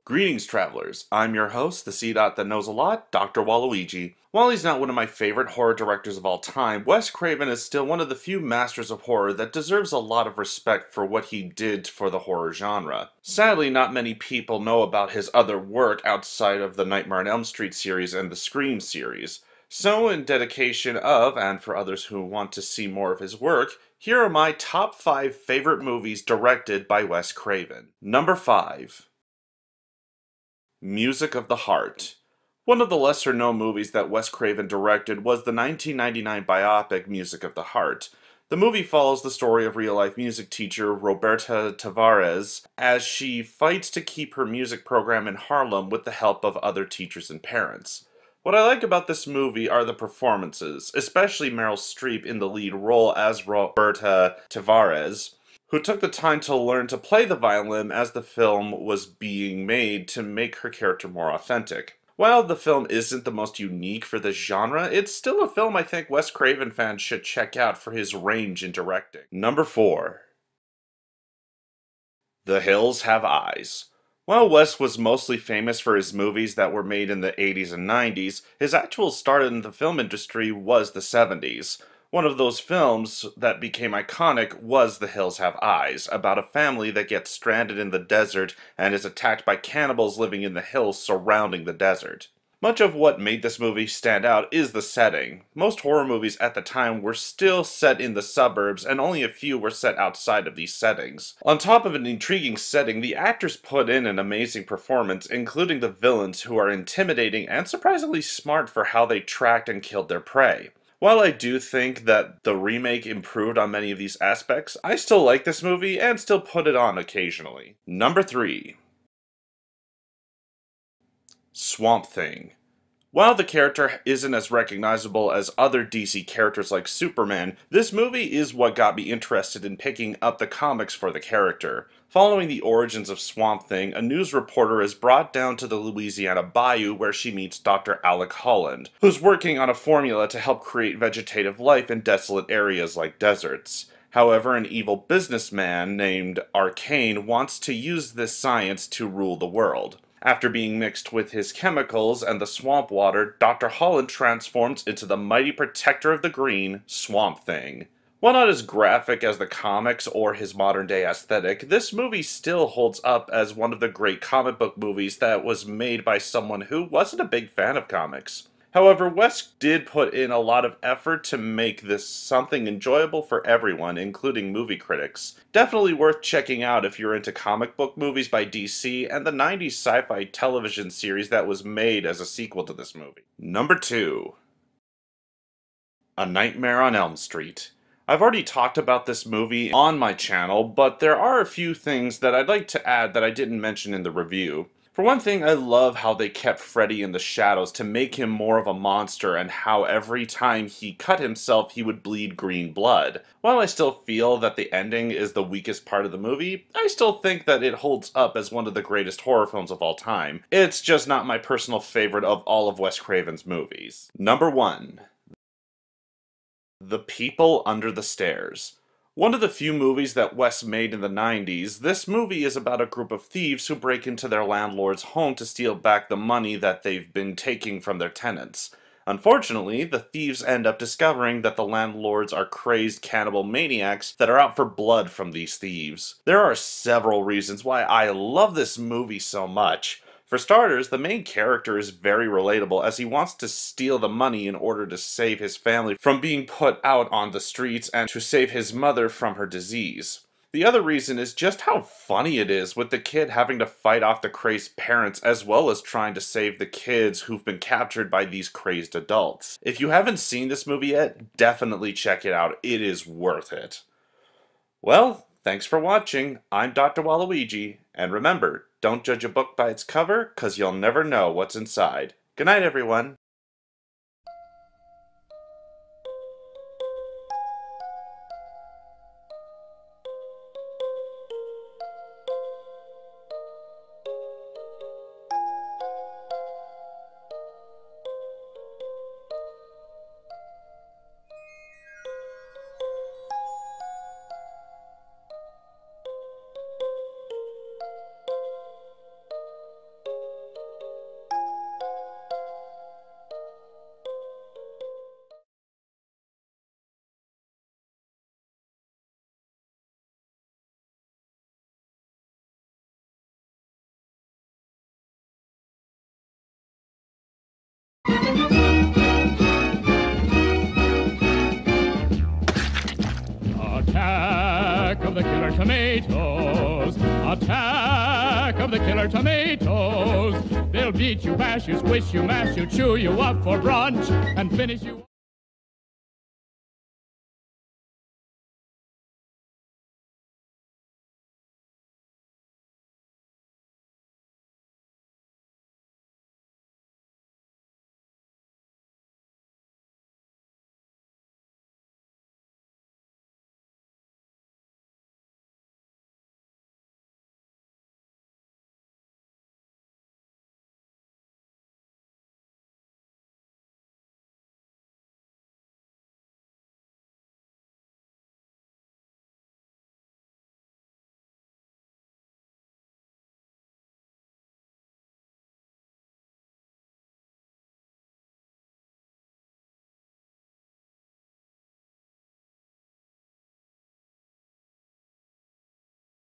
Greetings, travelers. I'm your host, the C-Dot that knows a lot, Dr. Waluigi. While he's not one of my favorite horror directors of all time, Wes Craven is still one of the few masters of horror that deserves a lot of respect for what he did for the horror genre. Sadly, not many people know about his other work outside of the Nightmare on Elm Street series and the Scream series. So, in dedication of, and for others who want to see more of his work, here are my top 5 favorite movies directed by Wes Craven. Number 5. Music of the Heart. One of the lesser-known movies that Wes Craven directed was the 1999 biopic Music of the Heart. The movie follows the story of real-life music teacher Roberta Tavares as she fights to keep her music program in Harlem with the help of other teachers and parents. What I like about this movie are the performances, especially Meryl Streep in the lead role as Roberta Tavares, who took the time to learn to play the violin as the film was being made to make her character more authentic. While the film isn't the most unique for this genre, it's still a film I think Wes Craven fans should check out for his range in directing. Number 4. The Hills Have Eyes. While Wes was mostly famous for his movies that were made in the 80s and 90s, his actual start in the film industry was the 70s. One of those films that became iconic was The Hills Have Eyes, about a family that gets stranded in the desert and is attacked by cannibals living in the hills surrounding the desert. Much of what made this movie stand out is the setting. Most horror movies at the time were still set in the suburbs, and only a few were set outside of these settings. On top of an intriguing setting, the actors put in an amazing performance, including the villains who are intimidating and surprisingly smart for how they tracked and killed their prey. While I do think that the remake improved on many of these aspects, I still like this movie and still put it on occasionally. Number 3. Swamp Thing. While the character isn't as recognizable as other DC characters like Superman, this movie is what got me interested in picking up the comics for the character. Following the origins of Swamp Thing, a news reporter is brought down to the Louisiana bayou where she meets Dr. Alec Holland, who's working on a formula to help create vegetative life in desolate areas like deserts. However, an evil businessman named Arcane wants to use this science to rule the world. After being mixed with his chemicals and the swamp water, Dr. Holland transforms into the mighty protector of the green, Swamp Thing. While not as graphic as the comics or his modern-day aesthetic, this movie still holds up as one of the great comic book movies that was made by someone who wasn't a big fan of comics. However, Wes did put in a lot of effort to make this something enjoyable for everyone, including movie critics. Definitely worth checking out if you're into comic book movies by DC and the 90s sci-fi television series that was made as a sequel to this movie. Number 2. A Nightmare on Elm Street. I've already talked about this movie on my channel, but there are a few things that I'd like to add that I didn't mention in the review. For one thing, I love how they kept Freddy in the shadows to make him more of a monster and how every time he cut himself he would bleed green blood. While I still feel that the ending is the weakest part of the movie, I still think that it holds up as one of the greatest horror films of all time. It's just not my personal favorite of all of Wes Craven's movies. Number 1. The People Under the Stairs. One of the few movies that Wes made in the 90s, this movie is about a group of thieves who break into their landlord's home to steal back the money that they've been taking from their tenants. Unfortunately, the thieves end up discovering that the landlords are crazed cannibal maniacs that are out for blood from these thieves. There are several reasons why I love this movie so much. For starters, the main character is very relatable as he wants to steal the money in order to save his family from being put out on the streets and to save his mother from her disease. The other reason is just how funny it is with the kid having to fight off the crazed parents as well as trying to save the kids who've been captured by these crazed adults. If you haven't seen this movie yet, definitely check it out. It is worth it. Well, thanks for watching. I'm Dr. Waluigi, and remember, don't judge a book by its cover, 'cause you'll never know what's inside. Good night, everyone. tomatoes. Attack of the killer tomatoes. They'll beat you, bash you, squish you, mash you, chew you up for brunch, and finish you.